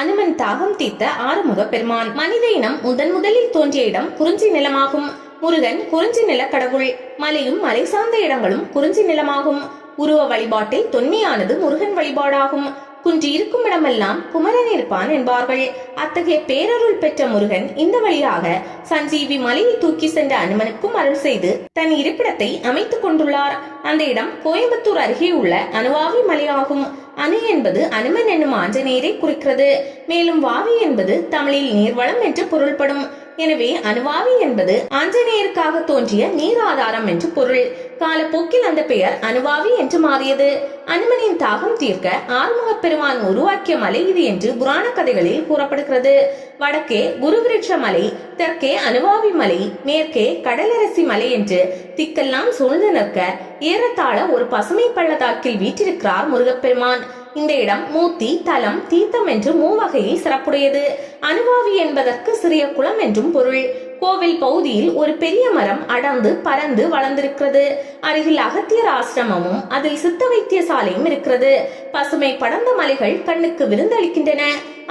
அனுமன் தாகம் தீர்த்த ஆறுமுக பெருமான். மனித இனம் முதலில் தோன்றிய இடம் குறிஞ்சி நிலமாகும். முருகன் குறிஞ்சி நில கடவுள். மலையும் மலை சார்ந்த இடங்களும் குறிஞ்சி நிலமாகும். உருவ வழிபாட்டில் தொன்மையானது முருகன் வழிபாடாகும். குன்றி இருக்கும் இடமெல்லாம் குமரன் இருப்பான் என்பார்கள். அத்தகைய பேரருள் பெற்ற முருகன் இந்த வழியாக சஞ்சீவி மலையை தூக்கி சென்ற அனுமனுக்கும் அருள் செய்து தன் இருப்பிடத்தை அமைத்துக் கொண்டுள்ளார். அந்த இடம் கோயம்புத்தூர் அருகே உள்ள அனுவாவி மலையாகும். அணு என்பது அனுமன் என்னும் ஆஞ்சநேயரை குறிக்கிறது. மேலும் வாவி என்பது தமிழில் நீர்வளம் என்று பொருள்படும். எனவே அனுவாவி என்பது ஆஞ்சநேயருக்காக தோன்றிய நீர் ஆதாரம் என்று பொருள். காலப்போக்கில் அந்த பெயர் அனுவாவி என்று மாறியது. அனுமனின் தாகம் தீர்க்க ஆறுமுக பெருமான் உருவாக்கிய மலை இது என்று புராண கதைகளில் கூறப்படுகிறது. வடக்கே குருவிருட்ச மலை, தெற்கே அனுவாவி மலை, மேற்கே கடலரசி மலை என்று திக்கெல்லாம் சூழ்ந்து நிற்க ஏறத்தாழ ஒரு பசுமை பள்ளத்தாக்கில் வீற்றிருக்கிறார் முருகப்பெருமான். இந்த இடம் மூர்த்தி, தலம், தீர்த்தம் என்று மூவகையில் சிறப்புடையது. அனுவாவி என்பதற்கு சிறிய குளம் என்றும் பொருள். கோவில் பகுதியில் ஒரு பெரிய மரம் அடர்ந்து பறந்து வளர்ந்திருக்கிறது. அருகில் அகத்தியர் ஆசிரமமும் அதில் சித்த வைத்தியசாலையும் இருக்கிறது. பசுமை படர்ந்த மலைகள் கண்ணுக்கு விருந்தளிக்கின்றன.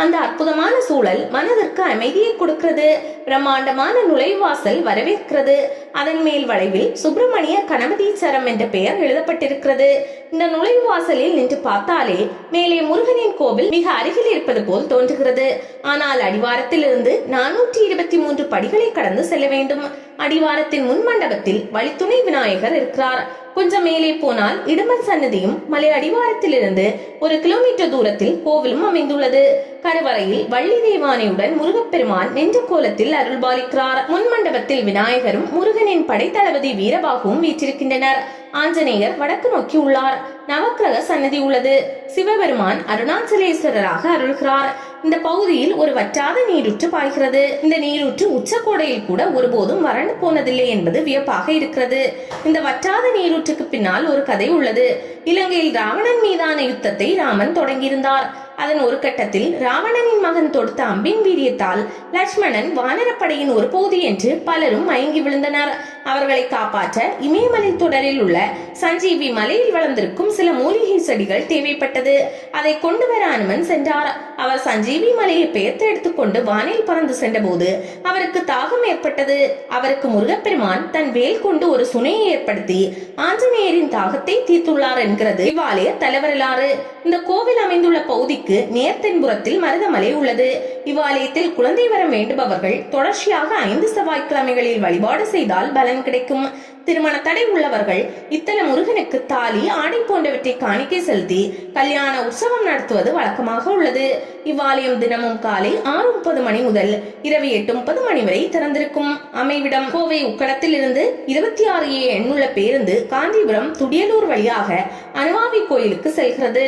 அந்த அற்புதமான சூழல் மனதிற்கு அமைதியை கொடுக்கிறது. பிரம்மாண்டமான நுழைவாசல் வரவேற்கிறது. அதன் மேல் வளைவில் சுப்பிரமணிய கணபதீச்சரம் என்ற பெயர் எழுதப்பட்டிருக்கிறது. இந்த நுழைவாசலில் நின்று பார்த்தாலே மேலே முருகனின் கோவில் மிக அருகில் இருப்பது போல் தோன்றுகிறது. ஆனால் அடிவாரத்தில் இருந்து 423 படிகளை கடந்து செல்ல வேண்டும். அடிவாரத்தின் முன் மண்டபத்தில் வழித்துணை விநாயகர் இருக்கிறார். கொஞ்சம் மேலே போனால் இடுமன் சன்னதியும் மலை அடிவாரத்தில் இருந்து 1 கிலோமீட்டர் தூரத்தில் கோவிலும் அமைந்துள்ளது. கருவறையில் வள்ளி தேவானையுடன் முருகப்பெருமான் நின்ற கோலத்தில் அருள்பாலிக்கிறார். முன் மண்டபத்தில் விநாயகரும் முருகனின் படைத்தளபதி வீரபாகுவும் வீற்றிருக்கின்றனர். ஆஞ்சநேயர் வடக்கு நோக்கி உள்ளார். நவக்கிரக சன்னதி உள்ளது. சிவபெருமான் அருணாச்சலேஸ்வரராக அருள்கிறார். இந்த பகுதியில் ஒரு வற்றாத நீரூற்று பாய்கிறது. இந்த நீரூற்று உச்சக்கோடையில் கூட ஒருபோதும் வறண்டு போனதில்லை என்பது வியப்பாக இருக்கிறது. இந்த வற்றாத நீரூற்றுக்கு பின்னால் ஒரு கதை உள்ளது. இலங்கையில் ராவணன் மீதான யுத்தத்தை ராமன் தொடங்கியிருந்தார். அதன் ஒரு கட்டத்தில் ராவணனின் மகன் தொடுத்த அம்பின் வீரியத்தால் லட்சுமணன் வானரப்படையின் ஒரு பகுதி என்று பலரும் மயங்கி விழுந்தனர். அவர்களை காப்பாற்ற இமயமலை தொடரில் உள்ள சஞ்சீவி மலையில் வளர்ந்திருக்கும் சில மூலிகை செடிகள் தேவைப்பட்டது. அதை கொண்டு வர அனுமன் சென்றார். அவர் சஞ்சீவி மலையை பெயர்த்து எடுத்துக்கொண்டு வானில் பறந்து சென்ற போது அவருக்கு தாகம் ஏற்பட்டது. அவருக்கு முருகப்பெருமான் தன் வேல் கொண்டு ஒரு சுனையை ஏற்படுத்தி ஆஞ்சநேயரின் தாகத்தை தீர்த்துள்ளார் என்கிறது இவ்வாலய தலைவரலாறு. இந்த கோவில் அமைந்துள்ள பகுதிக்கு நேர் தென்புறத்தில் மருதமலை உள்ளது. இவ்வாலயத்தில் குழந்தை வரம் வேண்டுபவர்கள் தொடர்ச்சியாக 5 செவ்வாய்க்கிழமைகளில் வழிபாடு செய்தால் பலன் கிடைக்கும். திருமண தடை உள்ளவர்கள் இத்தல முருகனுக்கு தாலி, ஆடை போன்றவற்றை காணிக்கை செலுத்தி கல்யாண உற்சவம் நடத்துவது வழக்கமாக உள்ளது. இவ்வாலயம் தினமும் காலை 6:30 மணி முதல் இரவு 8:30 மணி வரை திறந்திருக்கும். அமைவிடம் கோவை உக்கடத்தில் இருந்து 26A எண்ணுள்ள பேருந்து காஞ்சிபுரம் துடியலூர் வழியாக அனுவாவி கோயிலுக்கு செல்கிறது.